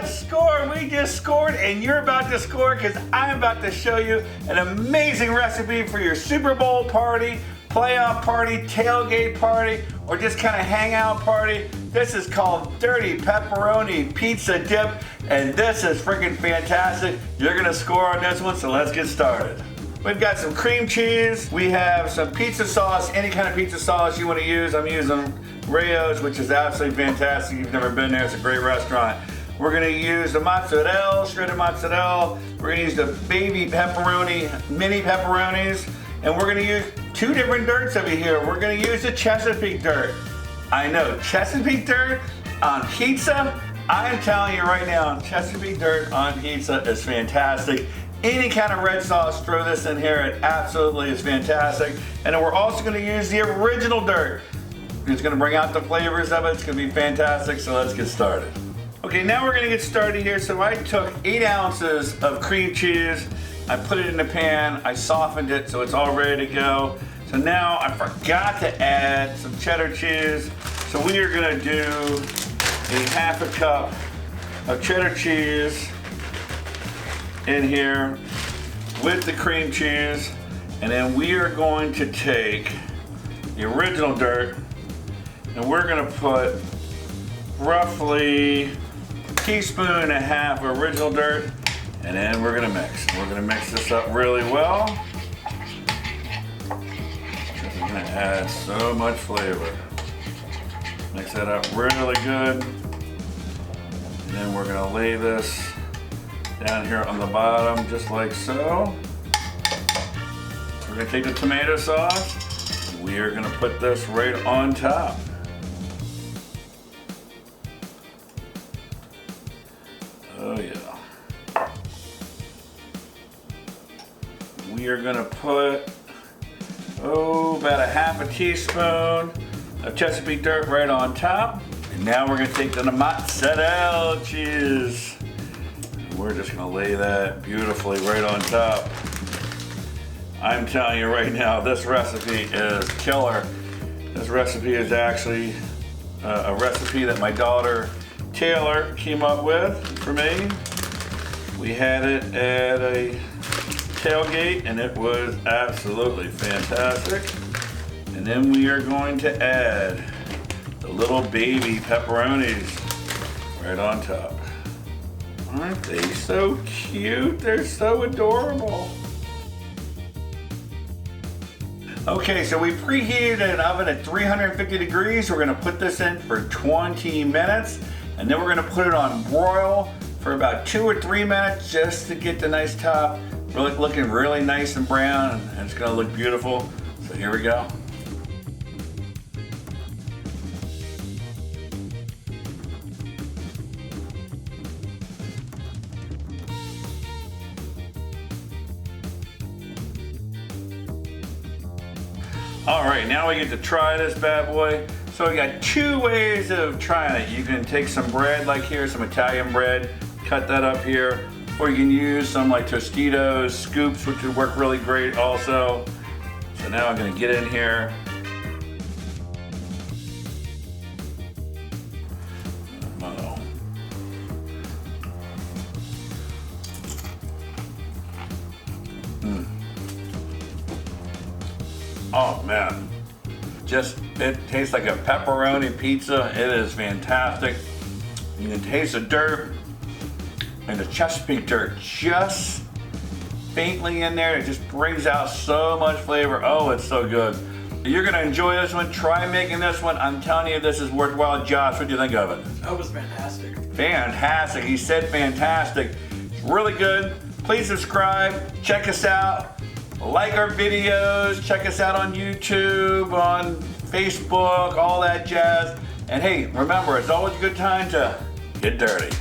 just scored. We just scored, and you're about to score because I'm about to show you an amazing recipe for your Super Bowl party, playoff party, tailgate party, or just kind of hangout party. This is called Dirty Pepperoni Pizza Dip, and this is freaking fantastic. You're gonna score on this one, so let's get started. We've got some cream cheese. We have some pizza sauce, any kind of pizza sauce you want to use. I'm using Rayo's, which is absolutely fantastic. If you've never been there, it's a great restaurant. We're gonna use the mozzarella, shredded mozzarella. We're gonna use the baby pepperoni, mini pepperonis, and we're gonna use two different dirts over here. We're gonna use the Chesapeake dirt. I know, Chesapeake dirt on pizza. I am telling you right now, Chesapeake dirt on pizza is fantastic. Any kind of red sauce, throw this in here. It absolutely is fantastic. And then we're also gonna use the original dirt. It's gonna bring out the flavors of it. It's gonna be fantastic, so let's get started. Okay, now we're gonna get started here. So I took 8 ounces of cream cheese. I put it in the pan. I softened it so it's all ready to go. So now I forgot to add some cheddar cheese. So we are gonna do a half a cup of cheddar cheese in here with the cream cheese, and then we are going to take the original dirt and we're going to put roughly a teaspoon and a half of original dirt, and then we're going to mix. We're going to mix this up really well. It's going to add so much flavor. Mix that up really good, and then we're going to lay this down here on the bottom, just like so. We're gonna take the tomato sauce. We are gonna put this right on top. Oh yeah. We are gonna put, about a half a teaspoon of Chesapeake dirt right on top. And now we're gonna take the Mozzarella Cheese. We're just gonna lay that beautifully right on top. I'm telling you right now, this recipe is killer. This recipe is actually a recipe that my daughter Taylor came up with for me. We had it at a tailgate and it was absolutely fantastic. And then we are going to add the little baby pepperonis right on top. Aren't they so cute? They're so adorable. Okay, so we preheated an oven at 350 degrees. We're gonna put this in for 20 minutes, and then we're gonna put it on broil for about 2 or 3 minutes just to get the nice top looking really nice and brown, and it's gonna look beautiful. So here we go. All right, now we get to try this bad boy. So we got 2 ways of trying it. You can take some bread, like here, some Italian bread, cut that up here, or you can use some like Tostitos scoops, which would work really great also. So now I'm gonna get in here. Oh man, it tastes like a pepperoni pizza. It is fantastic. You can taste the dirt and the Chesapeake dirt just faintly in there. It just brings out so much flavor. Oh, it's so good. You're gonna enjoy this one. Try making this one. I'm telling you, this is worthwhile. Josh, what do you think of it? That was fantastic. Fantastic, he said fantastic. It's really good. Please subscribe, check us out. Like our videos, check us out on YouTube, on Facebook, all that jazz. And hey, remember, it's always a good time to get dirty.